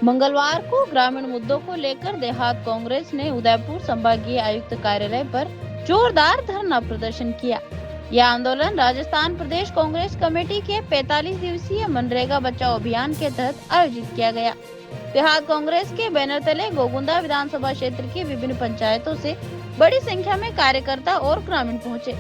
मंगलवार को ग्रामीण मुद्दों को लेकर देहात कांग्रेस ने उदयपुर संभागीय आयुक्त कार्यालय पर जोरदार धरना प्रदर्शन किया। यह आंदोलन राजस्थान प्रदेश कांग्रेस कमेटी के 45 दिवसीय मनरेगा बचाओ अभियान के तहत आयोजित किया गया। देहात कांग्रेस के बैनर तले गोगुंदा विधानसभा क्षेत्र की विभिन्न पंचायतों से बड़ी संख्या में कार्यकर्ता और ग्रामीण पहुंचे।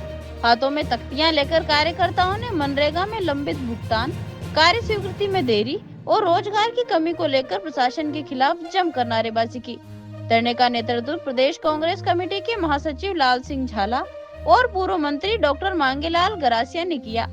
हाथों में तख्तियां लेकर कार्यकर्ताओं ने मनरेगा में लंबित भुगतान, कार्य स्वीकृति में देरी और रोजगार की कमी को लेकर प्रशासन के खिलाफ जमकर नारेबाजी की। धरने का नेतृत्व प्रदेश कांग्रेस कमेटी के महासचिव लाल सिंह झाला और पूर्व मंत्री डॉक्टर मांगेलाल गरासिया ने किया।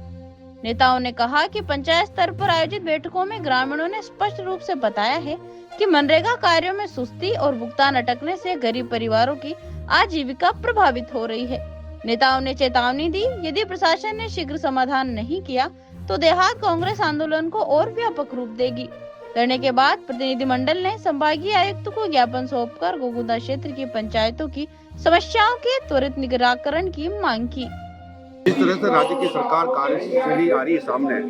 नेताओं ने कहा कि पंचायत स्तर पर आयोजित बैठकों में ग्रामीणों ने स्पष्ट रूप से बताया है कि मनरेगा कार्यों में सुस्ती और भुगतान अटकने से गरीब परिवारों की आजीविका प्रभावित हो रही है। नेताओं ने चेतावनी दी, यदि प्रशासन ने शीघ्र समाधान नहीं किया तो देहात कांग्रेस आंदोलन को और व्यापक रूप देगी। धरने के बाद प्रतिनिधिमंडल ने संभागीय आयुक्त को ज्ञापन सौंपकर गोगुंदा क्षेत्र की पंचायतों की समस्याओं के त्वरित निराकरण की मांग की। इस तरह से राज्य की सरकार कार्यशैली आ रही है सामने,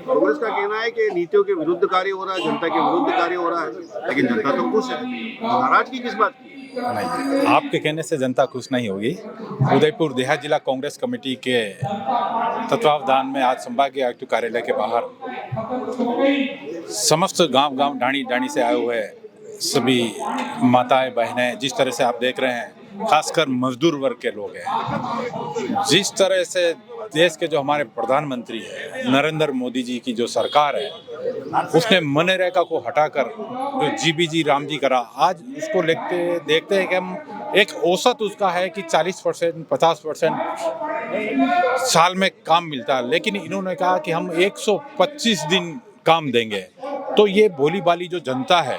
कांग्रेस का कहना है कि नीतियों के विरुद्ध कार्य हो रहा है, जनता के विरुद्ध कार्य हो रहा है, लेकिन जनता तो खुश है। नाराजगी किस बात की? नहीं, आपके कहने से जनता खुश नहीं होगी। उदयपुर देहात जिला कांग्रेस कमेटी के तत्वावधान में आज संभागीय आयुक्त कार्यालय के बाहर समस्त गांव ढाणी से आए हुए सभी माताएं बहनें, जिस तरह से आप देख रहे हैं, खासकर मजदूर वर्ग के लोग हैं, जिस तरह से देश के जो हमारे प्रधानमंत्री है नरेंद्र मोदी जी की जो सरकार है, उसने मनरेगा को हटाकर जो जीबीजी रामजी करा, आज उसको देखते हैं कि हम एक औसत उसका है कि 40% 50% साल में काम मिलता है, लेकिन इन्होंने कहा कि हम 125 दिन काम देंगे। तो ये भोली भाली जो जनता है,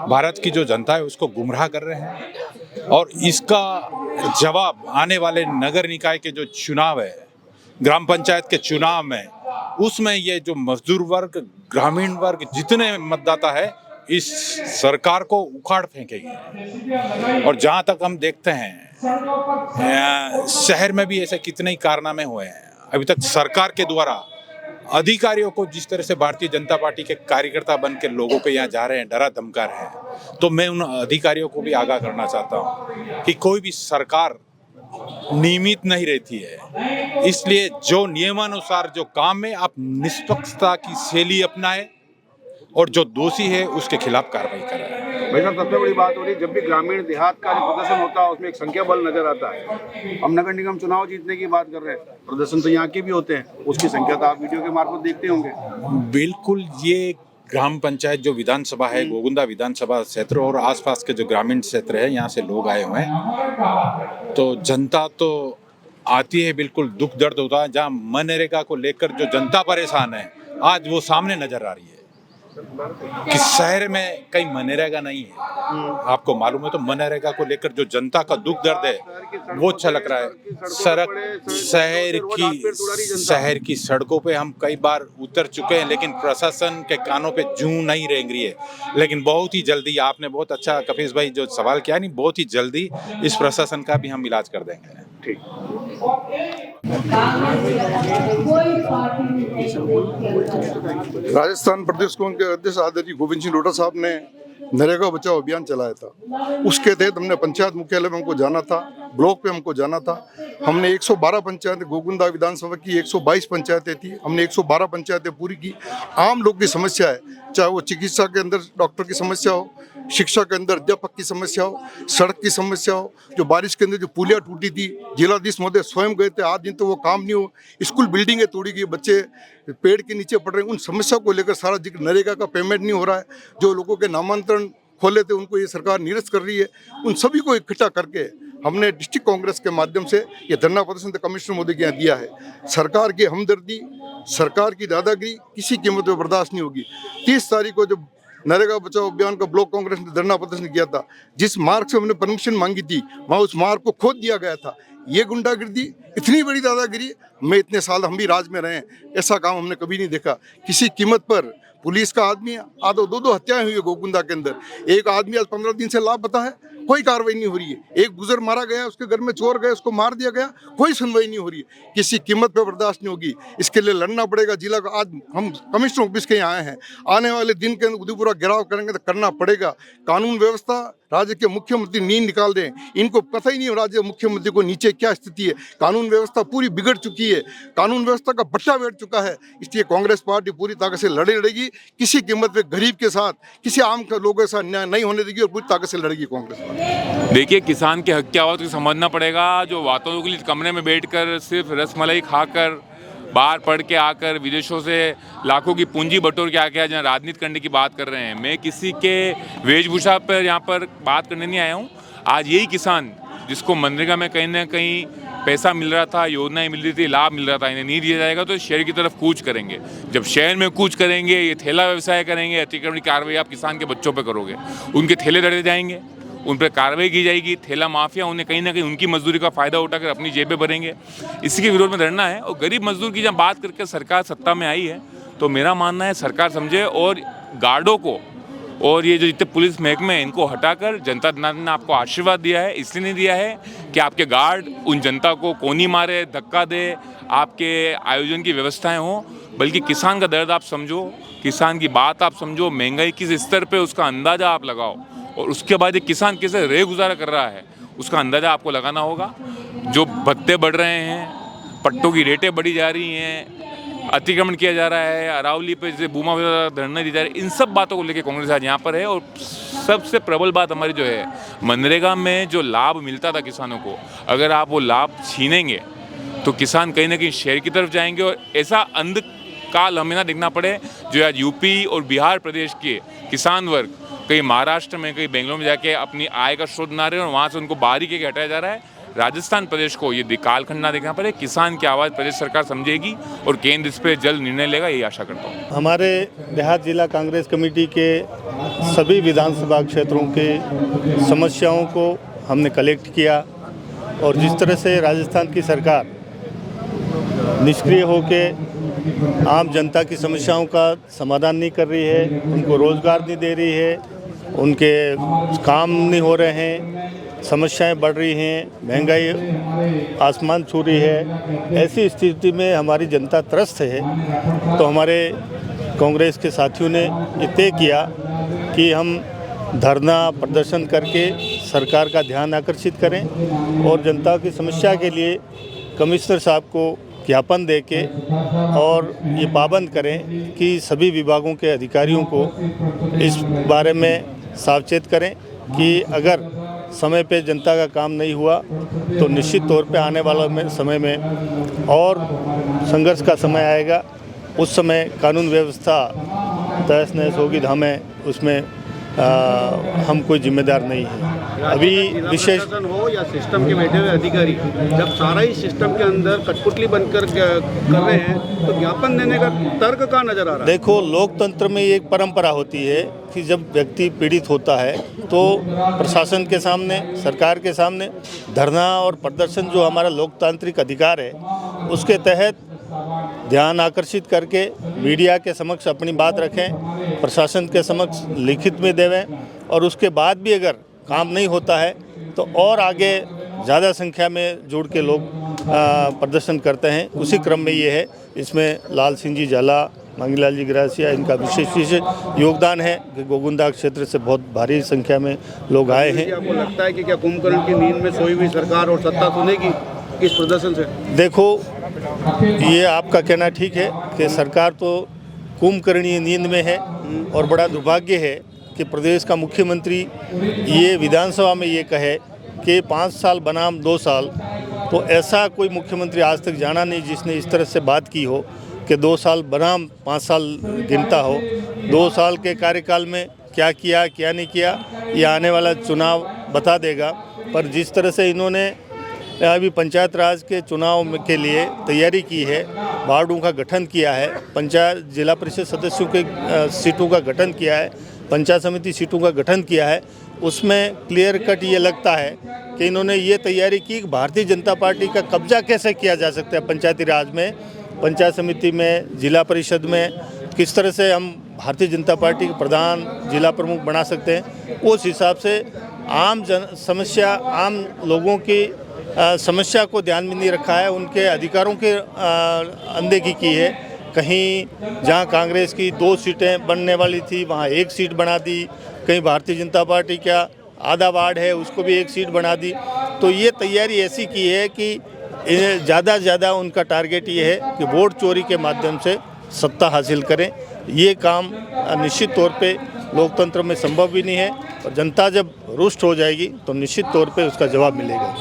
भारत की जो जनता है, उसको गुमराह कर रहे हैं। और इसका जवाब आने वाले नगर निकाय के जो चुनाव है, ग्राम पंचायत के चुनाव में, उसमें ये जो मजदूर वर्ग, ग्रामीण वर्ग, जितने मतदाता है, इस सरकार को उखाड़ फेंकेगी। और जहां तक हम देखते हैं, शहर में भी ऐसे कितने ही कारनामे हुए हैं। अभी तक सरकार के द्वारा अधिकारियों को जिस तरह से भारतीय जनता पार्टी के कार्यकर्ता बन के लोगों के यहाँ जा रहे हैं, डरा धमका रहे हैं, तो मैं उन अधिकारियों को भी आगाह करना चाहता हूँ कि कोई भी सरकार नियमित नहीं रहती है। इसलिए जो नियमानुसार जो काम है, आप निष्पक्षता की शैली अपनाएं और जो दोषी है उसके खिलाफ कार्रवाई करें। भाई साहब, सबसे बड़ी बात हो रही है, जब भी ग्रामीण देहात का जो प्रदर्शन होता है उसमें एक संख्या बल नजर आता है। हम नगर निगम चुनाव जीतने की बात कर रहे हैं, प्रदर्शन तो यहाँ के भी होते हैं, उसकी संख्या तो आप वीडियो के मार्फत देखते होंगे। बिल्कुल, ये ग्राम पंचायत जो विधानसभा है, गोगुंदा विधानसभा क्षेत्र और आसपास के जो ग्रामीण क्षेत्र है, यहाँ से लोग आए हुए हैं। तो जनता तो आती है, बिल्कुल दुख दर्द होता है। जहाँ मनरेगा को लेकर जो जनता परेशान है, आज वो सामने नजर आ रही है कि शहर में कहीं मनरेगा नहीं है। आपको मालूम है, तो मनरेगा को लेकर जो जनता का दुख दर्द है वो छलक रहा है। शहर की सड़कों पे हम कई बार उतर चुके हैं, लेकिन प्रशासन के कानों पे जूं नहीं रेंग रही है। लेकिन बहुत ही जल्दी, आपने बहुत अच्छा कफीस भाई जो सवाल किया, नहीं, बहुत ही जल्दी इस प्रशासन का भी हम इलाज कर देंगे। ठीक। राजस्थान प्रदेश कांग्रेस के अध्यक्ष आदरणीय गोविंद सिंह डोटा साहब ने नरेगा बचाओ अभियान चलाया था। उसके तहत हमने पंचायत मुख्यालय में हमको जाना था, ब्लॉक पे हमको जाना था। हमने 112 पंचायत, गोगुंदा विधानसभा की 122 पंचायतें थी, हमने 112 पंचायतें पूरी की। आम लोग की समस्या है, चाहे वो चिकित्सा के अंदर डॉक्टर की समस्या हो, शिक्षा के अंदर अध्यापक की समस्या हो, सड़क की समस्या हो, जो बारिश के अंदर जो पुलिया टूटी थी, जिलाधीश महोदय स्वयं गए थे, आज दिन तो वो काम नहीं हो, स्कूल बिल्डिंगें तोड़ी गई, बच्चे पेड़ के नीचे पड़ रहे हैं, उन समस्या को लेकर सारा जिक्र, नरेगा का पेमेंट नहीं हो रहा है, जो लोगों के नामांतरण खोले थे उनको ये सरकार निरस्त कर रही है, उन सभी को इकट्ठा करके हमने डिस्ट्रिक्ट कांग्रेस के माध्यम से ये धरना प्रदर्शन कमिश्नर मोदी के यहाँ दिया है। सरकार की हमदर्दी, सरकार की दादागिरी किसी कीमत पर बर्दाश्त नहीं होगी। 30 तारीख को जब नरेगा बचाओ अभियान का ब्लॉक कांग्रेस ने धरना प्रदर्शन किया था, जिस मार्ग से हमने परमिशन मांगी थी, वहाँ उस मार्ग को खोद दिया गया था। ये गुंडागिर्दी, इतनी बड़ी दादागिरी, मैं इतने साल हम भी राज में रहे, ऐसा काम हमने कभी नहीं देखा। किसी कीमत पर पुलिस का आदमी, आधो 2 हत्याएं हुई है गोगुंदा के अंदर। एक आदमी आज 15 दिन से लापता है, कोई कार्रवाई नहीं हो रही है। एक गुजर मारा गया, उसके घर में चोर गए, उसको मार दिया गया, कोई सुनवाई नहीं हो रही है। किसी कीमत पे बर्दाश्त नहीं होगी, इसके लिए लड़ना पड़ेगा। जिला का आज हम कमिश्नर ऑफिस के यहाँ आए हैं, आने वाले दिन के अंदर उदयपुरा घेराव करेंगे तो करना पड़ेगा। कानून व्यवस्था, राज्य के मुख्यमंत्री नींद निकाल दें, इनको पता ही नहीं हो राज्य मुख्यमंत्री को नीचे क्या स्थिति है। कानून व्यवस्था पूरी बिगड़ चुकी है, कानून व्यवस्था का बट्टा बैठ चुका है। इसलिए कांग्रेस पार्टी पूरी ताकत से लड़ेगी, किसी कीमत पे गरीब के साथ, किसी आम लोगों के साथ न्याय नहीं होने देगी और पूरी ताकत से लड़ेगी कांग्रेस पार्टी। देखिए, किसान के हक की आवाज़ को समझना पड़ेगा। जो बातों के लिए कमरे में बैठकर सिर्फ रसमलाई खाकर, बाहर पढ़ के आकर, विदेशों से लाखों की पूंजी बटोर के आके जहाँ राजनीति करने की बात कर रहे हैं, मैं किसी के वेशभूषा पर यहाँ पर बात करने नहीं आया हूँ। आज यही किसान जिसको मनरेगा में कहीं ना कहीं पैसा मिल रहा था, योजनाएं मिल रही थी, लाभ मिल रहा था, इन्हें नहीं दिया जाएगा तो शहर की तरफ कूच करेंगे। जब शहर में कूच करेंगे, ये ठेला व्यवसाय करेंगे, अतिक्रमण की कार्रवाई आप किसान के बच्चों पे करोगे, उनके ठेले दड़े जाएंगे, उन पर कार्रवाई की जाएगी। ठेला माफिया उन्हें कहीं ना कहीं उनकी मजदूरी का फ़ायदा उठाकर अपनी जेबें भरेंगे। इसी के विरोध में लड़ना है। और गरीब मजदूर की जब बात करके सरकार सत्ता में आई है तो मेरा मानना है सरकार समझे और गार्डों को और ये जो जितने पुलिस महकमे हैं इनको हटाकर, जनता जनार्दन ने आपको आशीर्वाद दिया है, इसलिए नहीं दिया है कि आपके गार्ड उन जनता को कोनी मारे, धक्का दे, आपके आयोजन की व्यवस्थाएं हों, बल्कि किसान का दर्द आप समझो, किसान की बात आप समझो, महंगाई किस स्तर पे उसका अंदाज़ा आप लगाओ और उसके बाद ये किसान कैसे रह गुजारा कर रहा है उसका अंदाज़ा आपको लगाना होगा। जो भत्ते बढ़ रहे हैं, पट्टों की रेटें बढ़ी जा रही हैं, अतिक्रमण किया जा रहा है, अरावली पे जैसे बूमा धरना दी जा रही है, इन सब बातों को लेकर कांग्रेस आज यहाँ पर है। और सबसे प्रबल बात हमारी जो है, मनरेगा में जो लाभ मिलता था किसानों को, अगर आप वो लाभ छीनेंगे तो किसान कहीं ना कहीं शहर की तरफ जाएंगे और ऐसा अंधकाल हमें ना देखना पड़े जो आज यूपी और बिहार प्रदेश के किसान वर्ग कहीं महाराष्ट्र में, कहीं बेंगलोर में जाके अपनी आय का स्रोत बना रहे हैं और वहाँ से उनको बाहरी के हटाया जा रहा है। राजस्थान प्रदेश को ये कालखंड ना देखना पड़े, किसान की आवाज़ प्रदेश सरकार समझेगी और केंद्र इस पर जल्द निर्णय लेगा, यही आशा करता हूँ। हमारे देहात जिला कांग्रेस कमेटी के सभी विधानसभा क्षेत्रों के समस्याओं को हमने कलेक्ट किया और जिस तरह से राजस्थान की सरकार निष्क्रिय होके आम जनता की समस्याओं का समाधान नहीं कर रही है, उनको रोज़गार नहीं दे रही है, उनके काम नहीं हो रहे हैं, समस्याएं बढ़ रही हैं, महंगाई आसमान छू रही है, ऐसी स्थिति में हमारी जनता त्रस्त है। तो हमारे कांग्रेस के साथियों ने ये तय किया कि हम धरना प्रदर्शन करके सरकार का ध्यान आकर्षित करें और जनता की समस्या के लिए कमिश्नर साहब को ज्ञापन देके और ये पाबंद करें कि सभी विभागों के अधिकारियों को इस बारे में सावचेत करें कि अगर समय पे जनता का काम नहीं हुआ तो निश्चित तौर पे आने वाला समय में और संघर्ष का समय आएगा। उस समय कानून व्यवस्था तहस नहस होगी तो हमें उसमें हम कोई जिम्मेदार नहीं है। अभी विशेष हो या सिस्टम के बैठे हुए अधिकारी, जब सारा ही सिस्टम के अंदर कठपुतली बनकर कर रहे हैं तो ज्ञापन देने का तर्क कहाँ नजर आ रहा है? देखो, लोकतंत्र में एक परंपरा होती है कि जब व्यक्ति पीड़ित होता है तो प्रशासन के सामने, सरकार के सामने धरना और प्रदर्शन जो हमारा लोकतांत्रिक अधिकार है उसके तहत ध्यान आकर्षित करके मीडिया के समक्ष अपनी बात रखें, प्रशासन के समक्ष लिखित में देवें और उसके बाद भी अगर काम नहीं होता है तो और आगे ज़्यादा संख्या में जुड़ के लोग प्रदर्शन करते हैं। उसी क्रम में ये है, इसमें लाल सिंह जी झाला, मांगीलाल जी गिरासिया, इनका विशेष योगदान है कि गोगुंदा क्षेत्र से बहुत भारी संख्या में लोग आए हैं। आपको लगता है कि क्या कुंभकर्ण की नींद में सोई हुई सरकार और सत्ता सुनेगी इस प्रदर्शन से? देखो, ये आपका कहना ठीक है कि सरकार तो कुंभकर्णीय नींद में है और बड़ा दुर्भाग्य है कि प्रदेश का मुख्यमंत्री ये विधानसभा में ये कहे कि 5 साल बनाम 2 साल, तो ऐसा कोई मुख्यमंत्री आज तक जाना नहीं जिसने इस तरह से बात की हो कि 2 साल बनाम 5 साल गिनता हो। 2 साल के कार्यकाल में क्या किया क्या नहीं किया ये आने वाला चुनाव बता देगा। पर जिस तरह से इन्होंने अभी पंचायत राज के चुनाव के लिए तैयारी की है, वार्डों का गठन किया है, पंचायत जिला परिषद सदस्यों के सीटों का गठन किया है, पंचायत समिति सीटों का गठन किया है, उसमें क्लियर कट ये लगता है कि इन्होंने ये तैयारी की कि भारतीय जनता पार्टी का कब्जा कैसे किया जा सकता है पंचायती राज में, पंचायत समिति में, जिला परिषद में, किस तरह से हम भारतीय जनता पार्टी के प्रधान, जिला प्रमुख बना सकते हैं। उस हिसाब से आम लोगों की समस्या को ध्यान में नहीं रखा है, उनके अधिकारों के अनदेखी की है। कहीं जहां कांग्रेस की 2 सीटें बनने वाली थी वहां 1 सीट बना दी, कहीं भारतीय जनता पार्टी का आधा वार्ड है उसको भी 1 सीट बना दी। तो ये तैयारी ऐसी की है कि ज़्यादा से ज़्यादा उनका टारगेट ये है कि वोट चोरी के माध्यम से सत्ता हासिल करें। ये काम निश्चित तौर पे लोकतंत्र में संभव भी नहीं है और जनता जब रुष्ट हो जाएगी तो निश्चित तौर पे उसका जवाब मिलेगा।